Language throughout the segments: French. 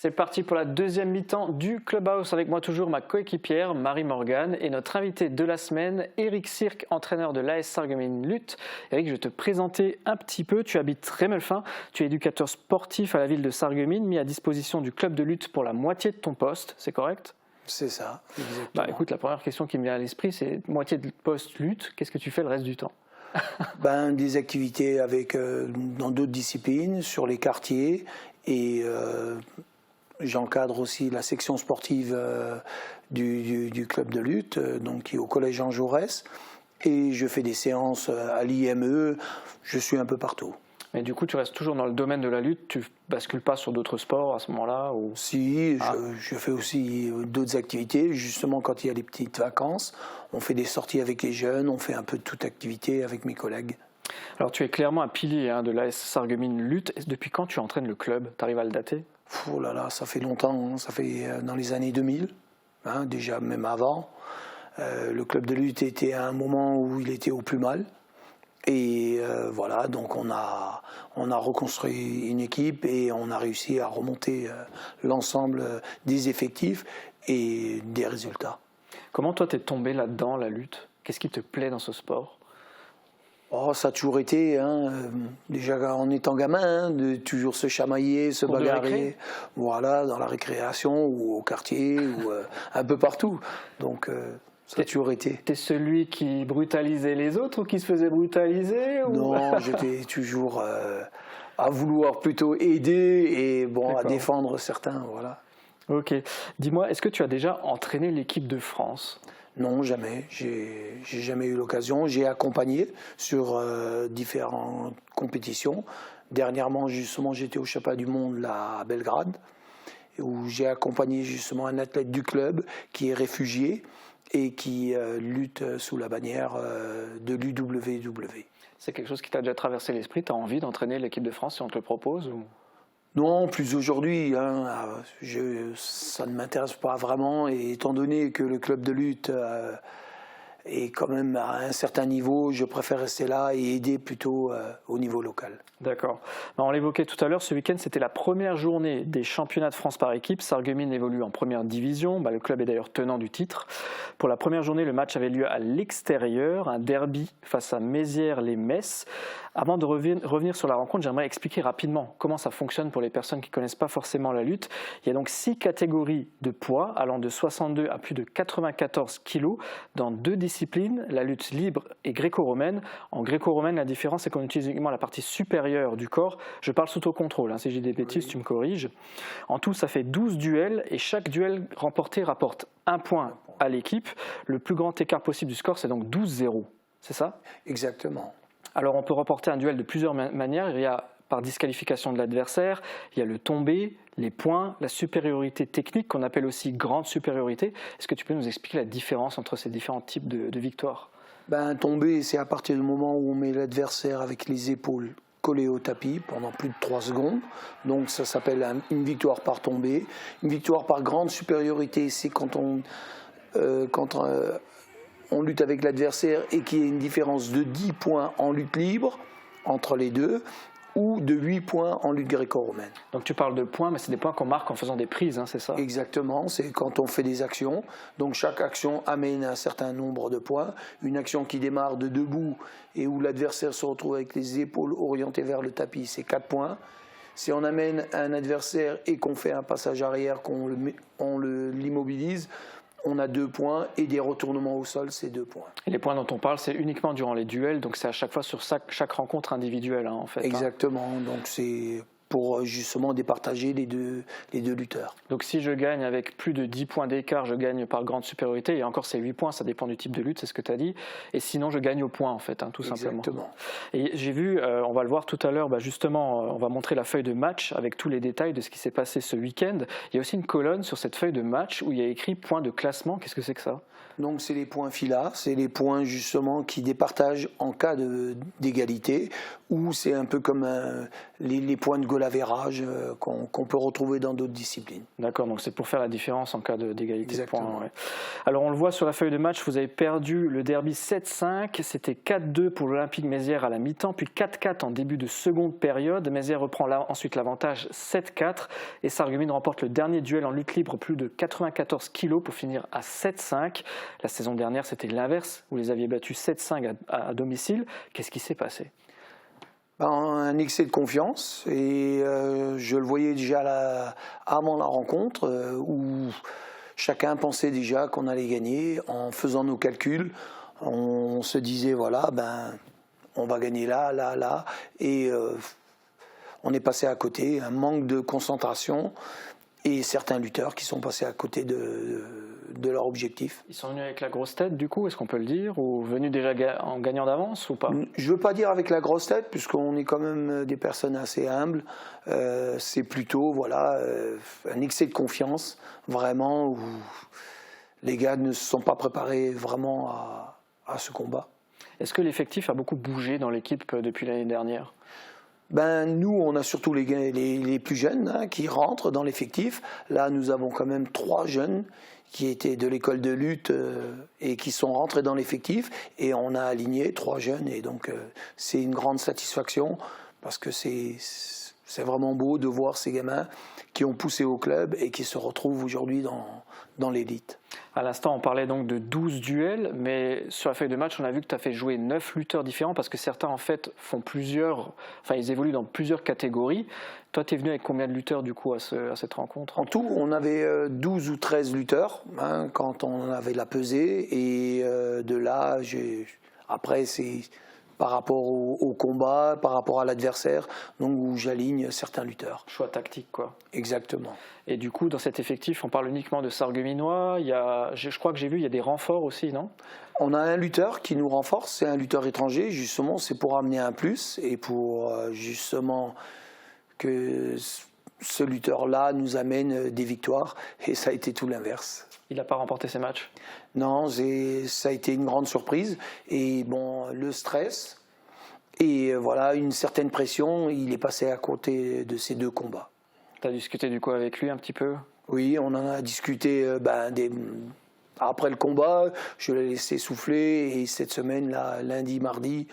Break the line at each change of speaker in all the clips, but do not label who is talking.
C'est parti pour la deuxième mi-temps du Clubhouse. Avec moi toujours ma coéquipière Marie Morgan et notre invité de la semaine, Eric Sirk, entraîneur de l'AS Sarreguemines Luth. Eric, je vais te présenter un petit peu. Tu habites Rémelfin, tu es éducateur sportif à la ville de Sarreguemines, mis à disposition du club de lutte pour la moitié de ton poste, c'est correct ?
C'est ça, exactement.
Écoute, la première question qui me vient à l'esprit, c'est moitié de poste lutte, qu'est-ce que tu fais le reste du temps ?
Des activités dans d'autres disciplines, sur les quartiers, et j'encadre aussi la section sportive du club de lutte, donc qui est au collège Jean Jaurès, et je fais des séances à l'IME, je suis un peu partout.
Mais du coup, tu restes toujours dans le domaine de la lutte, tu bascules pas sur d'autres sports à ce moment-là ou...
Si, je fais aussi d'autres activités. Justement, quand il y a les petites vacances, on fait des sorties avec les jeunes, on fait un peu de toute activité avec mes collègues.
Alors, tu es clairement un pilier de l'AS Sarreguemines Luth. Depuis quand tu entraînes le club ? Tu arrives à le dater ?
Oh là là, ça fait longtemps, ça fait dans les années 2000, déjà même avant. Le club de lutte était à un moment où il était au plus mal. Et voilà, donc on a reconstruit une équipe et on a réussi à remonter l'ensemble des effectifs et des résultats.
Comment toi t'es tombé là-dedans, la lutte ? Qu'est-ce qui te plaît dans ce sport ?
Ça a toujours été, déjà en étant gamin, de toujours se chamailler, se bagarrer, voilà, dans la récréation ou au quartier ou un peu partout. Donc ça a toujours été.
T'es celui qui brutalisait les autres ou qui se faisait brutaliser ou...
Non, j'étais toujours à vouloir plutôt aider et à défendre certains, voilà.
Ok. Dis-moi, est-ce que tu as déjà entraîné l'équipe de France ?
Non, jamais. J'ai jamais eu l'occasion. J'ai accompagné sur différentes compétitions. Dernièrement, justement, j'étais au Championnat du Monde là, à Belgrade, où j'ai accompagné justement un athlète du club qui est réfugié et qui lutte sous la bannière de l'UWW.
C'est quelque chose qui t'a déjà traversé l'esprit ? Tu as envie d'entraîner l'équipe de France si on te le propose ou...
Non, plus aujourd'hui. Ça ne m'intéresse pas vraiment. Et étant donné que le club de lutte est quand même à un certain niveau, je préfère rester là et aider plutôt au niveau local.
D'accord. On l'évoquait tout à l'heure, ce week-end, c'était la première journée des championnats de France par équipe. Sarreguemines évolue en première division. Le club est d'ailleurs tenant du titre. Pour la première journée, le match avait lieu à l'extérieur, un derby face à Mézières-les-Messes. Avant de revenir sur la rencontre, j'aimerais expliquer rapidement comment ça fonctionne pour les personnes qui ne connaissent pas forcément la lutte. Il y a donc 6 catégories de poids, allant de 62 à plus de 94 kg, dans 2 disciplines, la lutte libre et gréco-romaine. En gréco-romaine, la différence, c'est qu'on utilise uniquement la partie supérieure du corps. Je parle sous ton contrôle, si j'ai des bêtises, tu me corriges. En tout, ça fait 12 duels et chaque duel remporté rapporte 1 point à l'équipe. Le plus grand écart possible du score, c'est donc 12-0. C'est ça ?
Exactement.
Alors, on peut remporter un duel de plusieurs manières. Il y a par disqualification de l'adversaire, il y a le tombé, les points, la supériorité technique qu'on appelle aussi grande supériorité. Est-ce que tu peux nous expliquer la différence entre ces différents types de victoires ?
Tomber, c'est à partir du moment où on met l'adversaire avec les épaules collées au tapis pendant plus de 3 secondes. Donc ça s'appelle une victoire par tombée. Une victoire par grande supériorité, c'est quand on lutte avec l'adversaire et qu'il y a une différence de 10 points en lutte libre entre les deux, ou de 8 points en lutte gréco-romaine.
Donc tu parles de points, mais c'est des points qu'on marque en faisant des prises, c'est ça ?
Exactement, c'est quand on fait des actions. Donc chaque action amène un certain nombre de points. Une action qui démarre de debout et où l'adversaire se retrouve avec les épaules orientées vers le tapis, c'est 4 points. Si on amène un adversaire et qu'on fait un passage arrière, qu'on l'immobilise, on a 2 points, et des retournements au sol, c'est 2 points.
Et les points dont on parle, c'est uniquement durant les duels, donc c'est à chaque fois sur chaque rencontre individuelle, en fait.
Exactement, donc c'est pour justement départager les deux lutteurs.
Donc si je gagne avec plus de 10 points d'écart, je gagne par grande supériorité, et encore c'est 8 points, ça dépend du type de lutte, c'est ce que tu as dit, et sinon je gagne au point, en fait, tout simplement.
Exactement.
Et j'ai vu, on va le voir tout à l'heure, justement, on va montrer la feuille de match avec tous les détails de ce qui s'est passé ce week-end. Il y a aussi une colonne sur cette feuille de match où il y a écrit points de classement. Qu'est-ce que c'est que ça ?
Donc c'est les points FILA, c'est les points justement qui départagent en cas d'égalité ou c'est un peu comme les points de goal average qu'on peut retrouver dans d'autres disciplines.
D'accord, donc c'est pour faire la différence en cas d'égalité de
Exactement.
points. Ouais. Alors on le voit sur la feuille de match, vous avez perdu le derby 7-5, c'était 4-2 pour l'Olympique Mézières à la mi-temps, puis 4-4 en début de seconde période. Mézières reprend ensuite l'avantage 7-4 et Sarreguemines remporte le dernier duel en lutte libre, plus de 94 kilos pour finir à 7-5. La saison dernière c'était l'inverse, vous les aviez battus 7-5 à domicile. Qu'est-ce qui s'est passé ?
Un excès de confiance et je le voyais déjà avant la rencontre où chacun pensait déjà qu'on allait gagner en faisant nos calculs. On se disait voilà, on va gagner là et on est passé à côté, un manque de concentration et certains lutteurs qui sont passés à côté de leur objectif.
Ils sont venus avec la grosse tête du coup, est-ce qu'on peut le dire, ou venus déjà en gagnant d'avance ou pas ?
Je ne veux pas dire avec la grosse tête, puisqu'on est quand même des personnes assez humbles. C'est plutôt un excès de confiance, vraiment, où les gars ne se sont pas préparés vraiment à ce combat.
Est-ce que l'effectif a beaucoup bougé dans l'équipe depuis l'année dernière ?
Nous, on a surtout les plus jeunes qui rentrent dans l'effectif. Là, nous avons quand même 3 jeunes qui étaient de l'école de lutte et qui sont rentrés dans l'effectif. Et on a aligné 3 jeunes. Et donc, c'est une grande satisfaction parce que c'est vraiment beau de voir ces gamins qui ont poussé au club et qui se retrouvent aujourd'hui dans l'élite.
À l'instant, on parlait donc de 12 duels, mais sur la feuille de match, on a vu que tu as fait jouer 9 lutteurs différents parce que certains, en fait, ils évoluent dans plusieurs catégories. Toi, tu es venu avec combien de lutteurs, du coup, à cette rencontre ?
En tout, on avait 12 ou 13 lutteurs quand on avait la pesée. Et de là, après, c'est par rapport au combat, par rapport à l'adversaire, donc où j'aligne certains lutteurs.
Choix tactique, quoi.
Exactement.
Et du coup, dans cet effectif, on parle uniquement de Sarregueminois. Je crois que j'ai vu, il y a des renforts aussi, non ?
On a un lutteur qui nous renforce, c'est un lutteur étranger. Justement, c'est pour amener un plus et pour justement que ce lutteur-là nous amène des victoires. Et ça a été tout l'inverse.
Il n'a pas remporté ses matchs ?
Non, ça a été une grande surprise. Et le stress et une certaine pression, il est passé à côté de ces 2 combats.
Tu as discuté du coup avec lui un petit peu ?
Oui, on en a discuté après le combat. Je l'ai laissé souffler et cette semaine, là, lundi, mardi,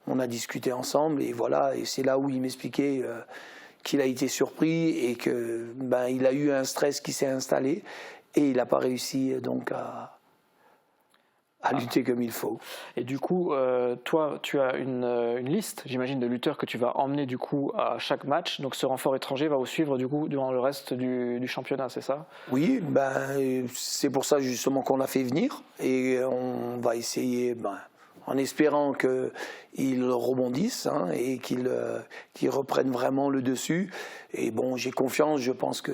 on a discuté ensemble et et c'est là où il m'expliquait qu'il a été surpris et que il a eu un stress qui s'est installé et il n'a pas réussi donc à lutter comme il faut.
Et du coup, toi, tu as une liste, j'imagine, de lutteurs que tu vas emmener du coup à chaque match. Donc ce renfort étranger va vous suivre du coup durant le reste du championnat, c'est ça ?
Oui, c'est pour ça justement qu'on l'a fait venir et on va essayer, en espérant qu'ils rebondissent et qu'ils reprennent vraiment le dessus. Et j'ai confiance, je pense que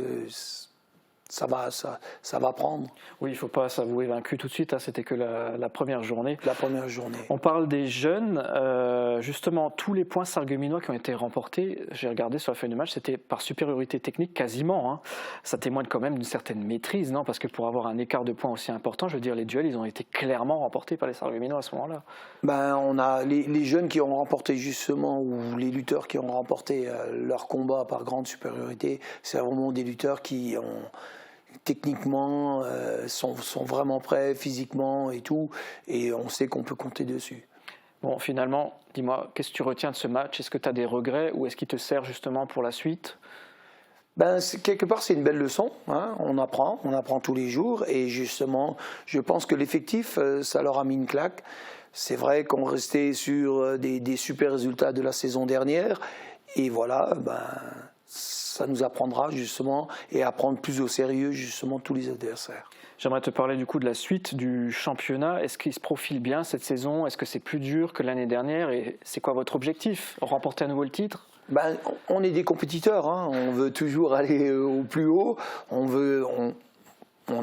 ça va prendre.
Oui, il ne faut pas s'avouer vaincu tout de suite, c'était que la première journée.
La première journée.
On parle des jeunes, justement tous les points sarregueminois qui ont été remportés, j'ai regardé sur la feuille de match, c'était par supériorité technique quasiment. Ça témoigne quand même d'une certaine maîtrise, non ? Parce que pour avoir un écart de points aussi important, je veux dire, les duels, ils ont été clairement remportés par les sarregueminois à ce moment-là.
On a les jeunes qui ont remporté justement, ou les lutteurs qui ont remporté leur combat par grande supériorité, c'est vraiment des lutteurs qui ont techniquement sont vraiment prêts physiquement et tout, et on sait qu'on peut compter dessus.
Bon, finalement, dis-moi, qu'est-ce que tu retiens de ce match ? Est-ce que tu as des regrets ou est-ce qu'il te sert justement pour la suite ?
Quelque part, c'est une belle leçon. On apprend tous les jours, et justement, je pense que l'effectif, ça leur a mis une claque. C'est vrai qu'on restait sur des super résultats de la saison dernière, et ça nous apprendra justement et à prendre plus au sérieux justement tous les adversaires.
J'aimerais te parler du coup de la suite du championnat. Est-ce qu'il se profile bien cette saison ? Est-ce que c'est plus dur que l'année dernière ? Et c'est quoi votre objectif ? Remporter à nouveau le titre ?
On est des compétiteurs, on veut toujours aller au plus haut, on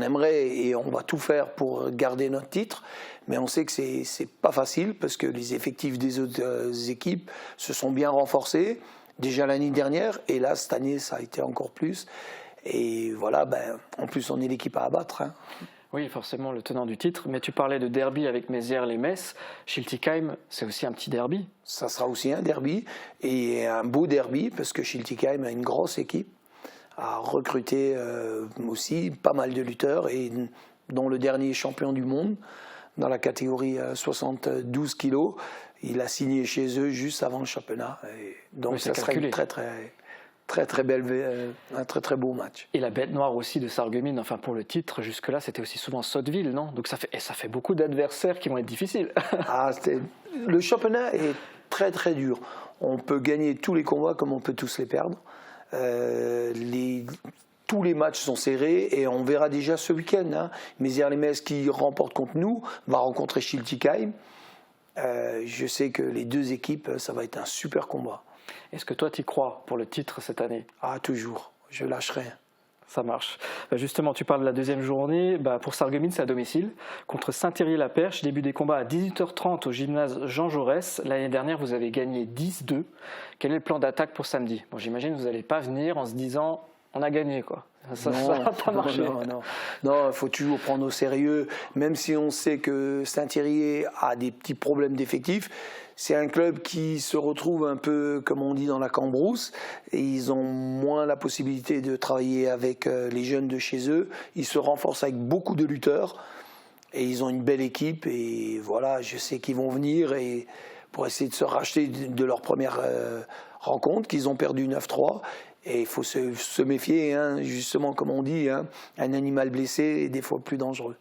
aimerait et on va tout faire pour garder notre titre, mais on sait que c'est pas facile parce que les effectifs des autres équipes se sont bien renforcés. Déjà l'année dernière, et là, cette année, ça a été encore plus. Et en plus, on est l'équipe à abattre.
Oui, forcément, le tenant du titre. Mais tu parlais de derby avec Mézières-les-Messes. Schiltigheim, c'est aussi un petit derby.
Ça sera aussi un derby, et un beau derby, parce que Schiltigheim a une grosse équipe, a recruté aussi pas mal de lutteurs, et dont le dernier champion du monde, dans la catégorie 72 kilos, il a signé chez eux juste avant le championnat. Et donc
oui,
ça sera une très belle, un très beau match.
Et la bête noire aussi de Sarreguemines, enfin pour le titre, jusque-là c'était aussi souvent Sotteville, non? Donc ça fait beaucoup d'adversaires qui vont être difficiles.
Le championnat est très dur. On peut gagner tous les combats comme on peut tous les perdre. Tous les matchs sont serrés, et on verra déjà ce week-end. Hein. Mézières-les-Messes, qui remporte contre nous, va rencontrer Schiltigheim. Je sais que les deux équipes, ça va être un super combat.
Est-ce que toi t'y crois pour le titre cette année?
Ah, toujours, je lâche rien.
Ça marche. Justement, tu parles de la deuxième journée. Pour Sarreguemines, c'est à domicile, contre Saint-Thierry-la-Perche. Début des combats à 18h30 au gymnase Jean Jaurès. L'année dernière, vous avez gagné 10-2. Quel est le plan d'attaque pour samedi? Bon, j'imagine que vous n'allez pas venir en se disant on a gagné, quoi. Ça va pas marcher.
Non, il faut toujours prendre au sérieux. Même si on sait que Saint-Thierry a des petits problèmes d'effectifs, c'est un club qui se retrouve un peu, comme on dit, dans la cambrousse, et ils ont moins la possibilité de travailler avec les jeunes de chez eux. Ils se renforcent avec beaucoup de lutteurs, et ils ont une belle équipe, et voilà, je sais qu'ils vont venir et pour essayer de se racheter de leur première rencontre, qu'ils ont perdu 9-3. Et il faut se méfier, hein, justement, comme on dit, hein, un animal blessé est des fois plus dangereux.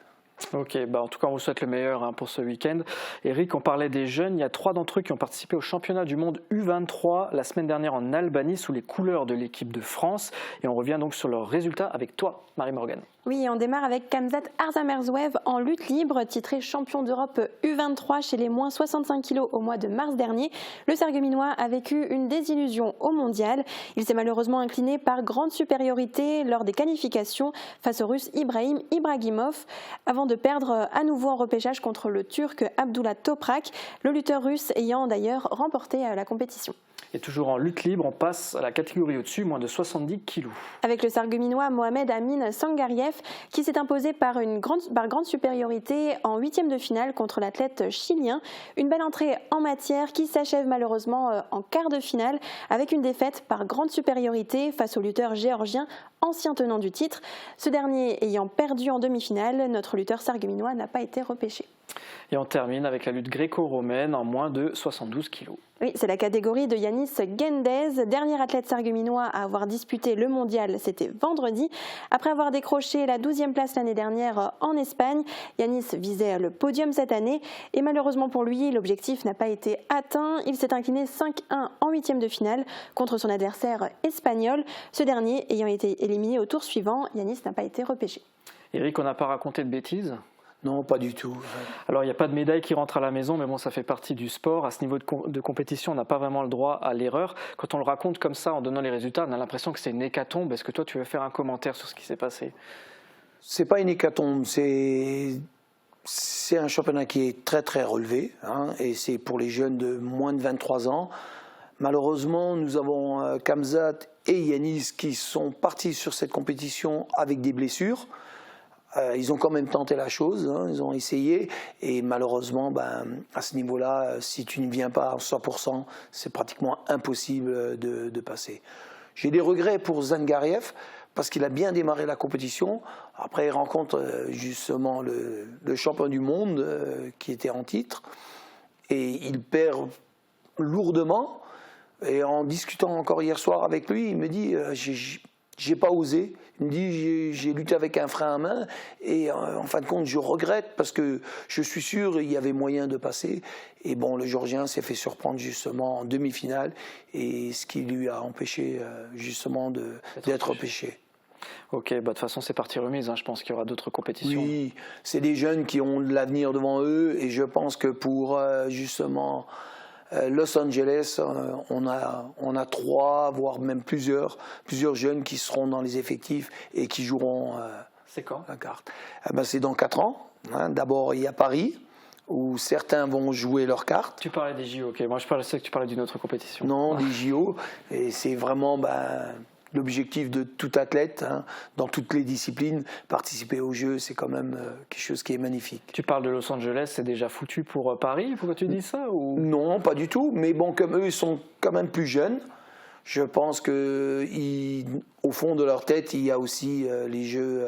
Ok, en tout cas on vous souhaite le meilleur pour ce week-end. Eric, on parlait des jeunes, il y a 3 d'entre eux qui ont participé au championnat du monde U23 la semaine dernière en Albanie sous les couleurs de l'équipe de France, et on revient donc sur leurs résultats avec toi, Marie-Morgane.
Oui, on démarre avec Kamzat Arzamerzouev en lutte libre, titré champion d'Europe U23 chez les moins 65 kg au mois de mars dernier. Le Sarregueminois a vécu une désillusion au mondial. Il s'est malheureusement incliné par grande supériorité lors des qualifications face au Russe Ibrahim Ibragimov, avant de perdre à nouveau en repêchage contre le Turc Abdullah Toprak, le lutteur russe ayant d'ailleurs remporté la compétition.
Et toujours en lutte libre, on passe à la catégorie au-dessus, moins de 70 kg.
Avec le Sarregueminois Mohamed Amin Sangariev, qui s'est imposé par grande supériorité en 8e de finale contre l'athlète chilien. Une belle entrée en matière qui s'achève malheureusement en quart de finale avec une défaite par grande supériorité face au lutteur géorgien, ancien tenant du titre. Ce dernier ayant perdu en demi-finale, notre lutteur sarregueminois n'a pas été repêché.
Et on termine avec la lutte gréco-romaine en moins de 72 kg.
Oui, c'est la catégorie de Yanis Gendez, dernier athlète sarregueminois à avoir disputé le mondial, c'était vendredi. Après avoir décroché la 12e place l'année dernière en Espagne, Yanis visait le podium cette année et malheureusement pour lui, l'objectif n'a pas été atteint. Il s'est incliné 5-1 en 8e de finale contre son adversaire espagnol. Ce dernier ayant été éliminé au tour suivant, Yanis n'a pas été repêché.
Eric, on n'a pas raconté de bêtises?
Non, pas du tout.
Alors, il n'y a pas de médaille qui rentre à la maison, mais bon, ça fait partie du sport. À ce niveau de compétition, on n'a pas vraiment le droit à l'erreur. Quand on le raconte comme ça, en donnant les résultats, on a l'impression que c'est une hécatombe. Est-ce que toi, tu veux faire un commentaire sur ce qui s'est passé?
C'est pas une hécatombe, c'est un championnat qui est très relevé, hein, et c'est pour les jeunes de moins de 23 ans. Malheureusement, nous avons Kamzat et Yanis qui sont partis sur cette compétition avec des blessures. Ils ont quand même tenté la chose, hein, ils ont essayé, et malheureusement, à ce niveau-là, si tu ne viens pas à 100%, c'est pratiquement impossible de passer. J'ai des regrets pour Zangariev, parce qu'il a bien démarré la compétition. Après, il rencontre justement le champion du monde qui était en titre, et il perd lourdement. Et en discutant encore hier soir avec lui, il me dit j'ai pas osé. Il me dit j'ai lutté avec un frein à main et en fin de compte je regrette parce que je suis sûr il y avait moyen de passer. Et bon, le Géorgien s'est fait surprendre justement en demi-finale, et ce qui lui a empêché justement d'être repêché.
Ok, de toute façon c'est partie remise, hein. Je pense qu'il y aura d'autres compétitions.
Oui, c'est des jeunes qui ont de l'avenir devant eux, et je pense que pour justement Los Angeles, on a 3, voire même plusieurs jeunes qui seront dans les effectifs et qui joueront
c'est quand
la carte. C'est dans 4 ans. Hein. D'abord, il y a Paris, où certains vont jouer leur carte.
Tu parlais des JO, ok. Moi, je sais que tu parlais d'une autre compétition.
Non, des JO. Et c'est vraiment l'objectif de tout athlète, hein, dans toutes les disciplines. Participer aux Jeux, c'est quand même quelque chose qui est magnifique.
Tu parles de Los Angeles, c'est déjà foutu pour Paris, pourquoi tu dis ça ou...
Non, pas du tout, mais bon, comme eux, ils sont quand même plus jeunes, je pense qu'au fond de leur tête, il y a aussi les Jeux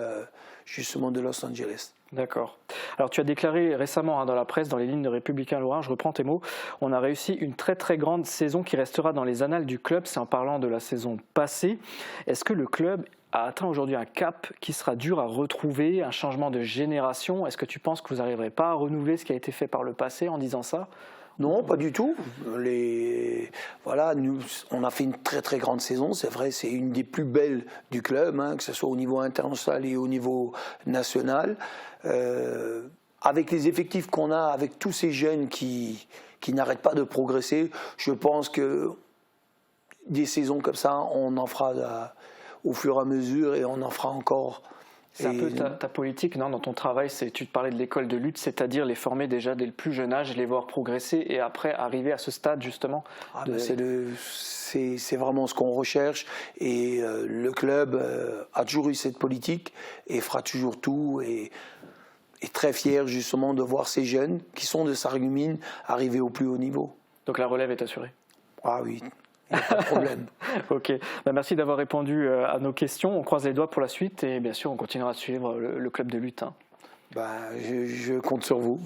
justement de Los Angeles.
D'accord. Alors tu as déclaré récemment dans la presse, dans les lignes de Républicain Lorrain, je reprends tes mots, on a réussi une très très grande saison qui restera dans les annales du club, c'est en parlant de la saison passée. Est-ce que le club a atteint aujourd'hui un cap qui sera dur à retrouver, un changement de génération? Est-ce que tu penses que vous n'arriverez pas à renouveler ce qui a été fait par le passé en disant ça?
Non, pas du tout. Voilà, nous, on a fait une très très grande saison, c'est vrai, c'est une des plus belles du club, hein, que ce soit au niveau international et au niveau national. Avec les effectifs qu'on a, avec tous ces jeunes qui n'arrêtent pas de progresser, je pense que des saisons comme ça, on en fera au fur et à mesure et on en fera encore.
C'est un peu ta politique, non, dans ton travail, tu te parlais de l'école de lutte, c'est-à-dire les former déjà dès le plus jeune âge, les voir progresser et après arriver à ce stade justement.
C'est vraiment ce qu'on recherche et le club a toujours eu cette politique et fera toujours tout et est très fier justement de voir ces jeunes qui sont de Sarreguemines arriver au plus haut niveau.
Donc la relève est assurée?
Ah oui. Pas de problème.
Ok, merci d'avoir répondu à nos questions. On croise les doigts pour la suite et bien sûr on continuera à suivre le club de lutte.
Je compte sur vous.